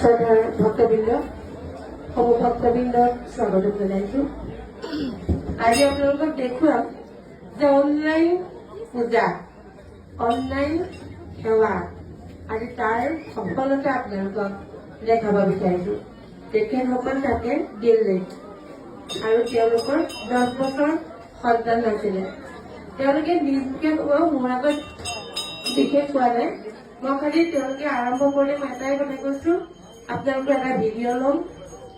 শ্ৰদ্ধাৰ ভক্তবৃন্দ সমূহ ভক্তবৃন্দক স্বাগত জনাইছোঁ। আজি আপোনালোকক দেখুৱাম যে অনলাইন পূজা অনলাইন সেৱা আজি তাৰ সফলতা আপোনালোকক দেখাব বিচাৰিছোঁ। তেখেতসকল থাকে দিল্লীত আৰু তেওঁলোকৰ 10 বছৰ সন্তান নাছিলে। তেওঁলোকে নিজকে মোৰ আগত বিশেষ কোৱা নাই, মই খালি তেওঁলোকে আৰম্ভ কৰি মই এটাই কথা কৈছোঁ, আপোনালোকৰ এটা ভিডিঅ' ল'ম,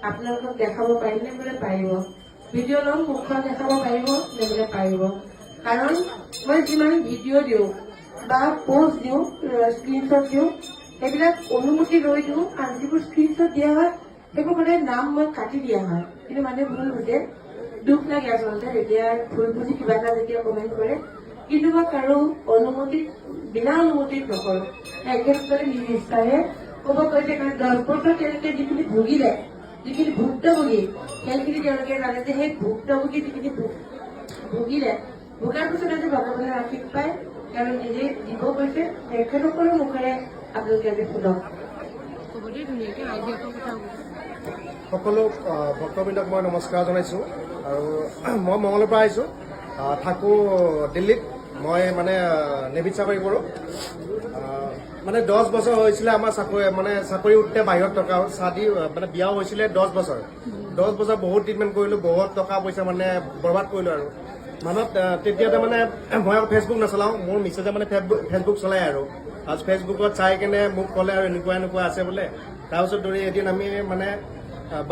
আপোনালোকক দেখাব পাৰিলে বোলে পাৰিব, ভিডিঅ' ল'ম, মুখখন দেখাব পাৰিব বোলে পাৰিব। কাৰণ মই যিমান ভিডিঅ' দিওঁ বা পোষ্ট দিওঁ, স্ক্ৰীনশ্বট দিওঁ, সেইবিলাক অনুমতি লৈ দিওঁ, আৰু যিবোৰ স্ক্ৰীনশ্বট দিয়া হয় সেইবোৰ সদায় নাম মই কাটি দিয়া হয়। কিন্তু মানুহে ভুল বুজে, দুখ লাগে আচলতে যেতিয়া ভুল বুজি কিবা এটা যেতিয়া কমেণ্ট কৰে। কিন্তু মই কাৰো অনুমতি বিনা অনুমতিত নকৰোঁ। একেবাৰে নিজ ইচ্ছাৰে ক'ব কৈছে, কাৰণ 10 বছৰ তেওঁলোকে যিখিনি ভুগিলে, যিখিনি ভুক্তভোগী, সেইখিনি তেওঁলোকে জানে যে সেই ভুক্তভোগী যিখিনি ভুগিলে, ভোগাৰ পিছত আজি ভগৱানৰ আশীষ পায়, তেওঁলোকে নিজে দিব কৈছে। তেখেতসকলৰ মুখেৰে আপোনালোকে আজি শুনক। সকলো ভক্তবৃন্দক মই নমস্কাৰ জনাইছোঁ। আৰু মই মঙলৰ পৰা আহিছোঁ, থাকোঁ দিল্লীত। মই মানে নেভিত চাকৰি কৰোঁ। মানে 10 বছৰ হৈছিলে আমাৰ চাকৰি উঠতে বাহিৰত টকা চাদি মানে বিয়াও হৈছিলে 10 বছৰ। 10 বছৰ বহুত ট্ৰিটমেণ্ট কৰিলোঁ, বহুত টকা পইচা মানে বৰবাদ কৰিলোঁ। আৰু মানুহত তেতিয়াতে মানে মই ফেচবুক নচলাওঁ, মোৰ মিছেছে মানে ফেচবুক চলাই আৰু ফেচবুকত চাই কেনে মোক ক'লে আৰু এনেকুৱা এনেকুৱা আছে বোলে। তাৰপিছত ধৰি এদিন আমি মানে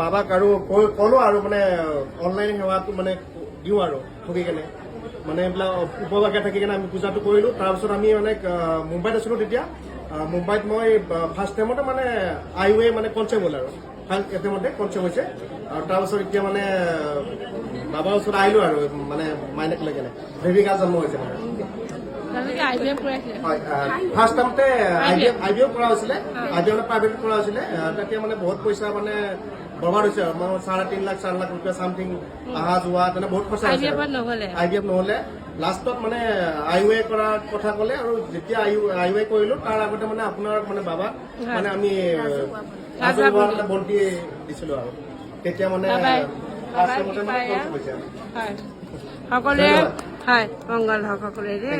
বাবাক আৰু ক'লো আৰু মানে অনলাইন সেৱাটো মানে দিওঁ আৰু ঠগি কেনে মানে এইবিলাক উপবাসে থাকি কেনে আমি পূজাটো কৰিলোঁ। তাৰপিছত আমি মানে মুম্বাইত আছিলোঁ তেতিয়া। মুম্বাইত মই ফাৰ্ষ্ট টাইমতে মানে আইৱে মানে কনচেপ্ট হ'ল আৰু ফাৰ্ষ্ট এটেমতে কনচেপ্ট হৈছে। আৰু তাৰপিছত এতিয়া মানে বাবাৰ ওচৰত আহিলোঁ আৰু মানে মাইনাক লৈ কেনে বেবী গাৰ্ল জন্ম হৈছে মানে। হয়, ফাৰ্ষ্ট টাইমতে IVF কৰা হৈছিলে, IVF প্ৰাইভেট কৰা হৈছিলে। তেতিয়া মানে বহুত পইচা মানে বৰবাদ হৈছে আৰু মই 3.5 লাখ 4 লাখ ৰুপিয়া চামথিং অহা যোৱা তেনে বহুত খৰচা হৈছে। IVF নহ'লে লাষ্টত মানে IUA কৰাৰ কথা ক'লে, আৰু যেতিয়া IUA কৰিলোঁ তাৰ আগতে মানে আপোনাৰ মানে বাবাক মানে আমি ৰাজহুৱা মানে বন্তি দিছিলোঁ আৰু তেতিয়া মানে সকলোৱে হয় মংগল হওক সকলোৰে।